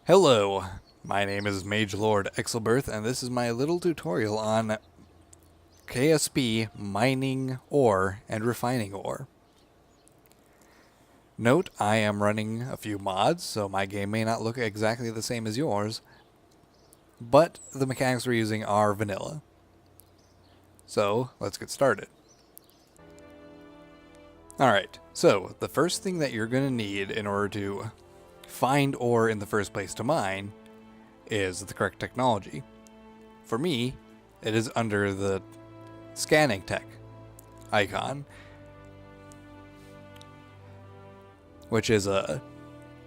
Hello, my name is Mage Lord Exelbirth, and this is my little tutorial on KSP mining ore and refining ore. Note, I am running a few mods, so my game may not look exactly the same as yours, but the mechanics we're using are vanilla. So, let's get started. Alright, so the first thing that you're going to need in order to find ore in the first place to mine is the correct technology. For me, it is under the scanning tech icon, which is a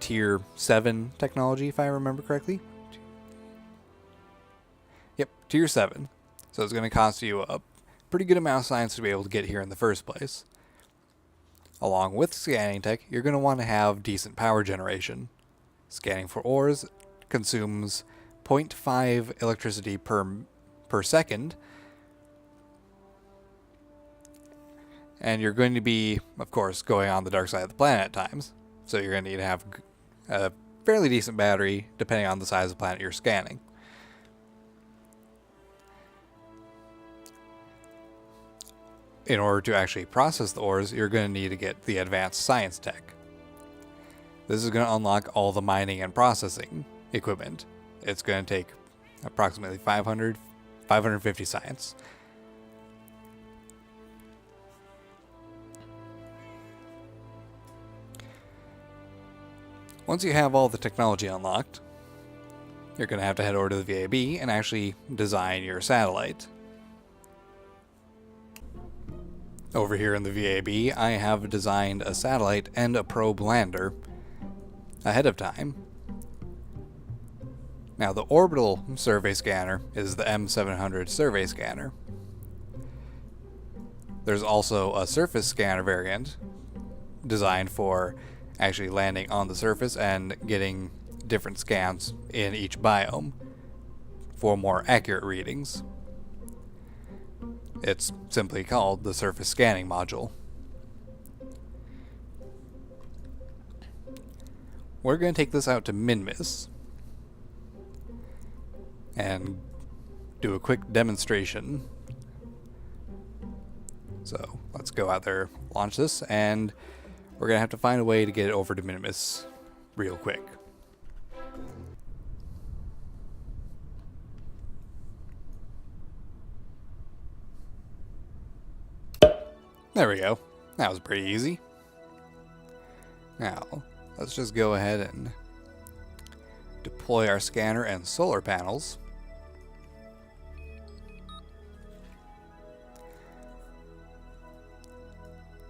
tier 7 technology, if I remember correctly. Yep, tier 7. So it's going to cost you a pretty good amount of science to be able to get here in the first place. Along with scanning tech, you're going to want to have decent power generation. Scanning for ores consumes 0.5 electricity per second, and you're going to be, of course, going on the dark side of the planet at times, so you're going to need to have a fairly decent battery depending on the size of the planet you're scanning. In order to actually process the ores, you're going to need to get the advanced science tech. This is going to unlock all the mining and processing equipment. It's going to take approximately 550 science. Once you have all the technology unlocked, you're going to have to head over to the VAB and actually design your satellite. Over here in the VAB, I have designed a satellite and a probe lander ahead of time. Now, the orbital survey scanner is the M700 survey scanner. There's also a surface scanner variant designed for actually landing on the surface and getting different scans in each biome for more accurate readings. It's simply called the surface scanning module. We're going to take this out to Minmus and do a quick demonstration. So let's go out there, launch this, and we're going to have to find a way to get it over to Minmus real quick. There we go. That was pretty easy. Now, let's just go ahead and deploy our scanner and solar panels.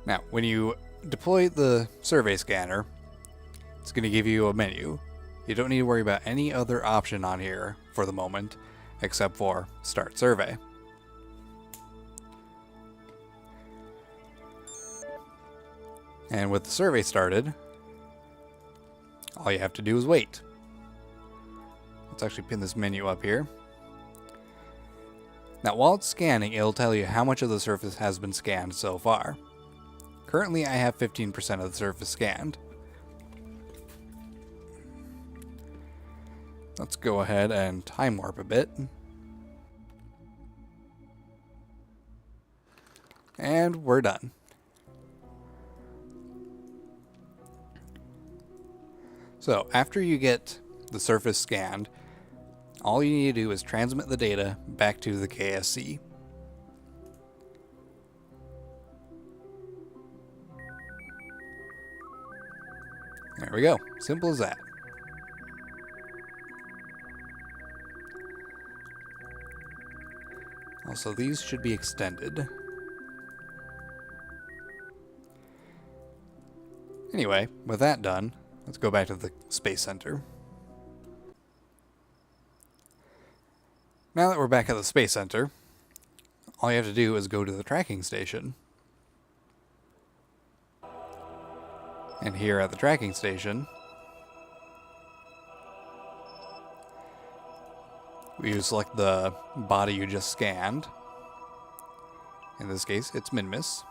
Now, when you deploy the survey scanner, it's going to give you a menu. You don't need to worry about any other option on here for the moment, except for Start Survey. And with the survey started, all you have to do is wait. Let's actually pin this menu up here. Now, while it's scanning, it'll tell you how much of the surface has been scanned so far. Currently, I have 15% of the surface scanned. Let's go ahead and time warp a bit. And we're done. So, after you get the surface scanned, all you need to do is transmit the data back to the KSC. There we go. Simple as that. Also, these should be extended. Anyway, with that done, let's go back to the Space Center. Now that we're back at the Space Center, all you have to do is go to the tracking station. And here at the tracking station, you select the body you just scanned. In this case, it's Minmus.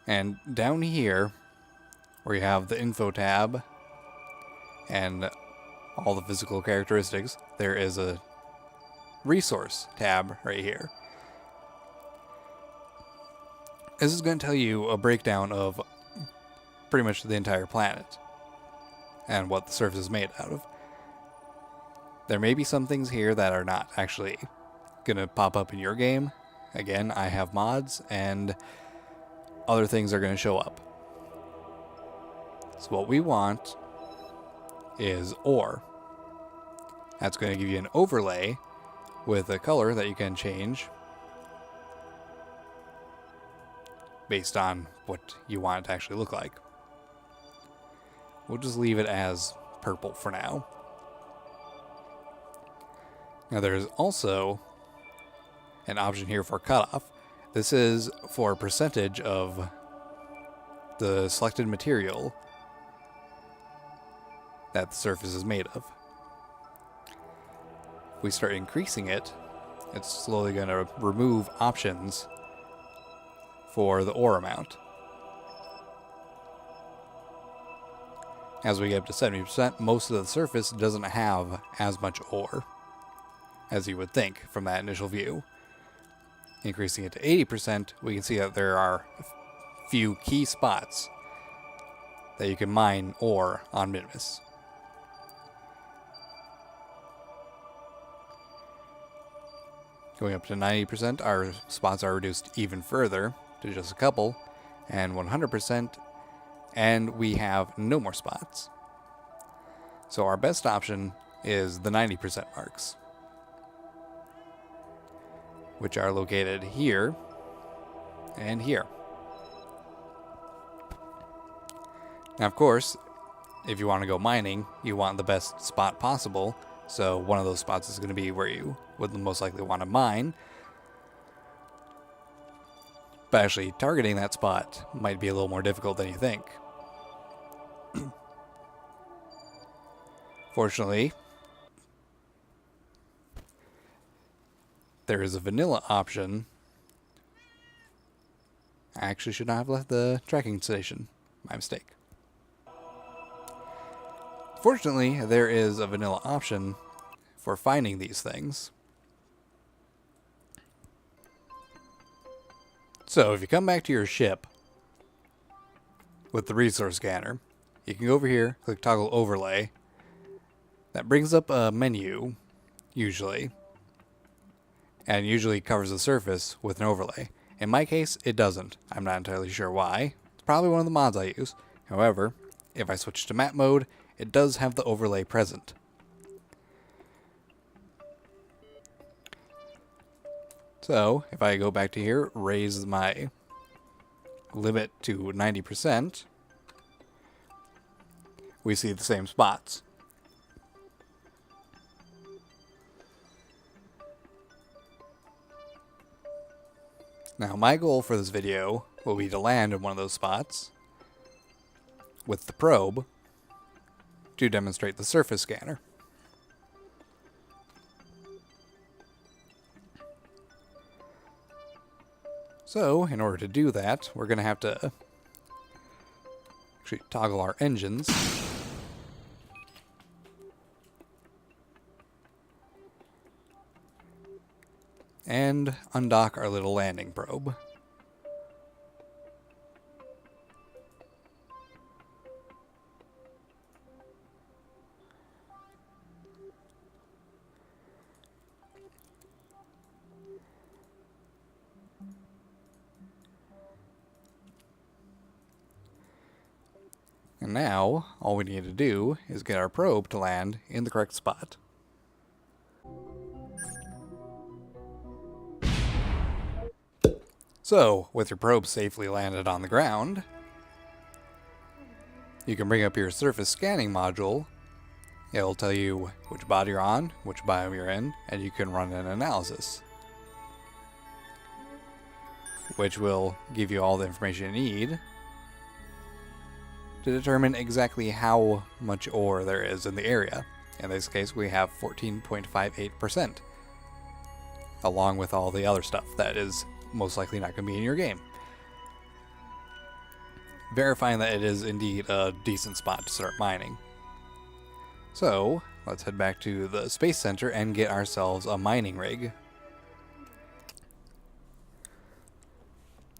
And down here, where you have the info tab and all the physical characteristics, there is a resource tab right here. This is going to tell you a breakdown of pretty much the entire planet and what the surface is made out of. There may be some things here that are not actually going to pop up in your game. Again, I have mods, and other things are going to show up. So what we want is ore. That's going to give you an overlay with a color that you can change based on what you want it to actually look like. We'll just leave it as purple for now. Now there's also an option here for cutoff. This is for a percentage of the selected material that the surface is made of. If we start increasing it, it's slowly going to remove options for the ore amount. As we get up to 70%, most of the surface doesn't have as much ore as you would think from that initial view. Increasing it to 80%, we can see that there are a few key spots that you can mine ore on Minimus. Going up to 90%, our spots are reduced even further to just a couple, and 100%, and we have no more spots. So our best option is the 90% marks, which are located here and here. Now, of course, if you want to go mining, you want the best spot possible, so one of those spots is going to be where you would most likely want to mine. But actually targeting that spot might be a little more difficult than you think. Fortunately, there is a vanilla option. I actually should not have left the tracking station. My mistake. Fortunately, there is a vanilla option for finding these things. So if you come back to your ship with the resource scanner, you can go over here, click toggle overlay. That brings up a menu, usually, and usually covers the surface with an overlay. In my case, it doesn't. I'm not entirely sure why. It's probably one of the mods I use. However, if I switch to map mode, it does have the overlay present. So, if I go back to here, raise my limit to 90%, we see the same spots. Now, my goal for this video will be to land in one of those spots with the probe to demonstrate the surface scanner. So, in order to do that, we're going to have to actually toggle our engines. And undock our little landing probe. And now, all we need to do is get our probe to land in the correct spot. So, with your probe safely landed on the ground, you can bring up your surface scanning module. It'll tell you which body you're on, which biome you're in, and you can run an analysis, which will give you all the information you need to determine exactly how much ore there is in the area. In this case, we have 14.58%, along with all the other stuff that is most likely not going to be in your game. Verifying that it is indeed a decent spot to start mining. So, let's head back to the Space Center and get ourselves a mining rig.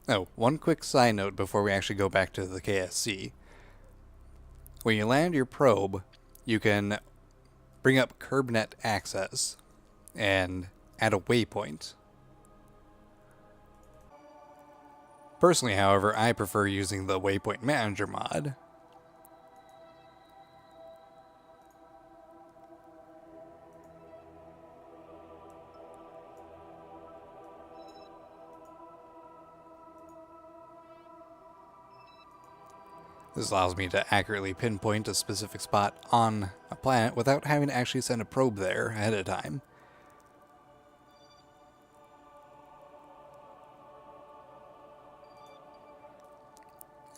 Oh, one quick side note before we actually go back to the KSC. When you land your probe, you can bring up CurbNet access and add a waypoint. Personally, however, I prefer using the Waypoint Manager mod. This allows me to accurately pinpoint a specific spot on a planet without having to actually send a probe there ahead of time.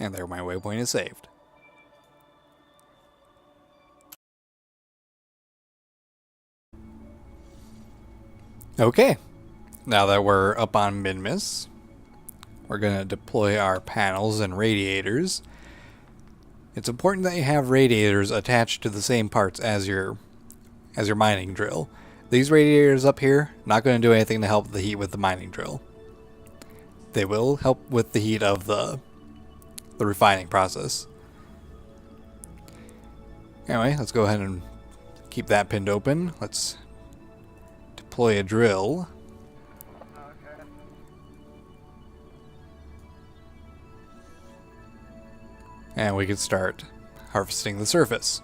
And there my waypoint is saved. Okay, now that we're up on Minmus, we're going to deploy our panels and radiators. It's important that you have radiators attached to the same parts as your mining drill. These radiators up here, not going to do anything to help the heat with the mining drill. They will help with the heat of the refining process. Anyway, let's go ahead and keep that pinned open. Let's deploy a drill. And we can start harvesting the surface.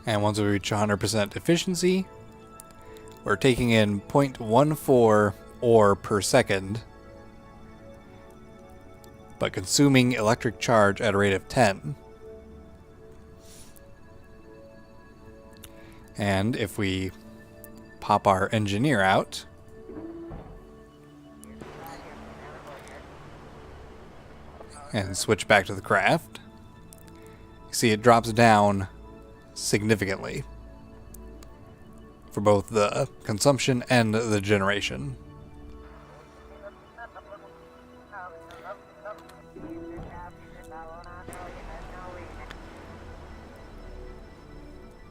And once we reach 100% efficiency, we're taking in 0.14 ore per second, but consuming electric charge at a rate of 10. And if we pop our engineer out, and switch back to the craft, you see it drops down significantly for both the consumption and the generation.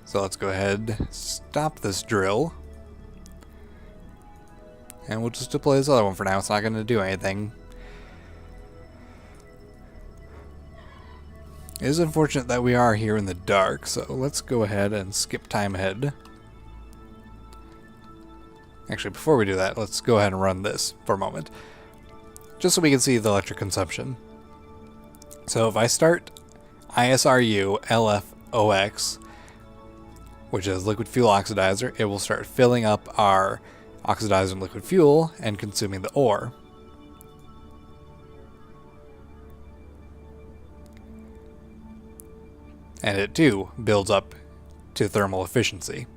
So let's go ahead, stop this drill, and we'll just deploy this other one for now. It's not going to do anything. It is unfortunate that we are here in the dark, so let's go ahead and skip time ahead. Actually, before we do that, let's go ahead and run this for a moment, just so we can see the electric consumption. So if I start ISRU LFOX, which is liquid fuel oxidizer, it will start filling up our oxidizer and liquid fuel and consuming the ore. And it too builds up to thermal efficiency.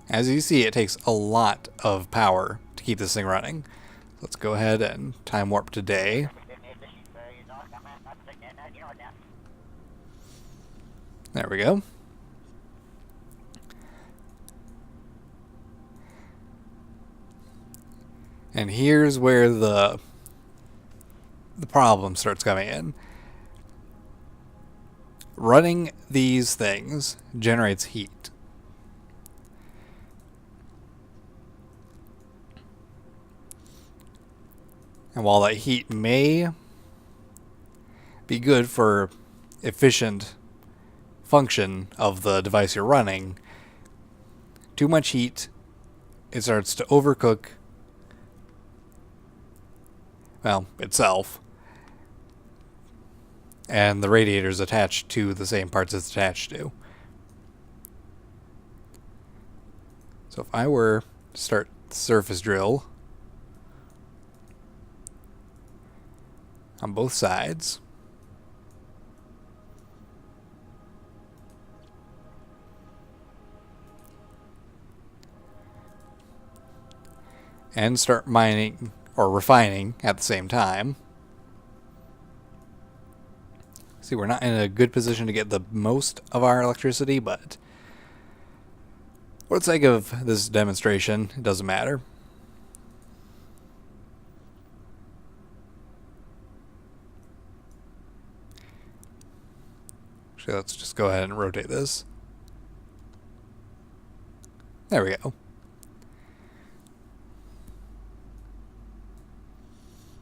As you see, it takes a lot of power to keep this thing running. Let's go ahead and time warp today. There we go. And here's where the problem starts coming in. Running these things generates heat. And while that heat may be good for efficient function of the device you're running, too much heat, it starts to overcook, well, itself. And the radiator is attached to the same parts it's attached to. So if I were to start the surface drill on both sides, and start mining or refining at the same time. See, we're not in a good position to get the most of our electricity, but for the sake of this demonstration, it doesn't matter. Actually, let's just go ahead and rotate this. There we go.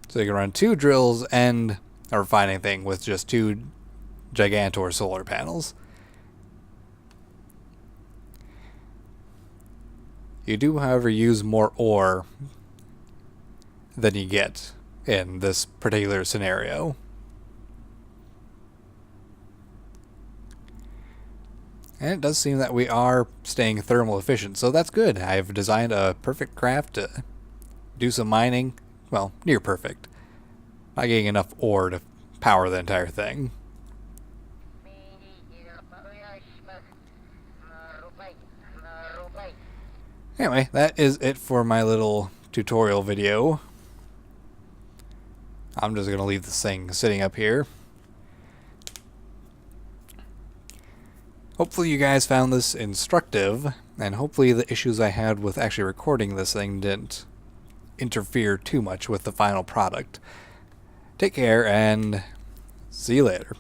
So you can run 2 drills and a refining thing with just 2 Gigantor solar panels. You do, however, use more ore than you get in this particular scenario. And it does seem that we are staying thermal efficient, so that's good. I've designed a perfect craft to do some mining. Well, near perfect. Not getting enough ore to power the entire thing. Anyway, that is it for my little tutorial video. I'm just going to leave this thing sitting up here. Hopefully you guys found this instructive, and hopefully the issues I had with actually recording this thing didn't interfere too much with the final product. Take care, and see you later.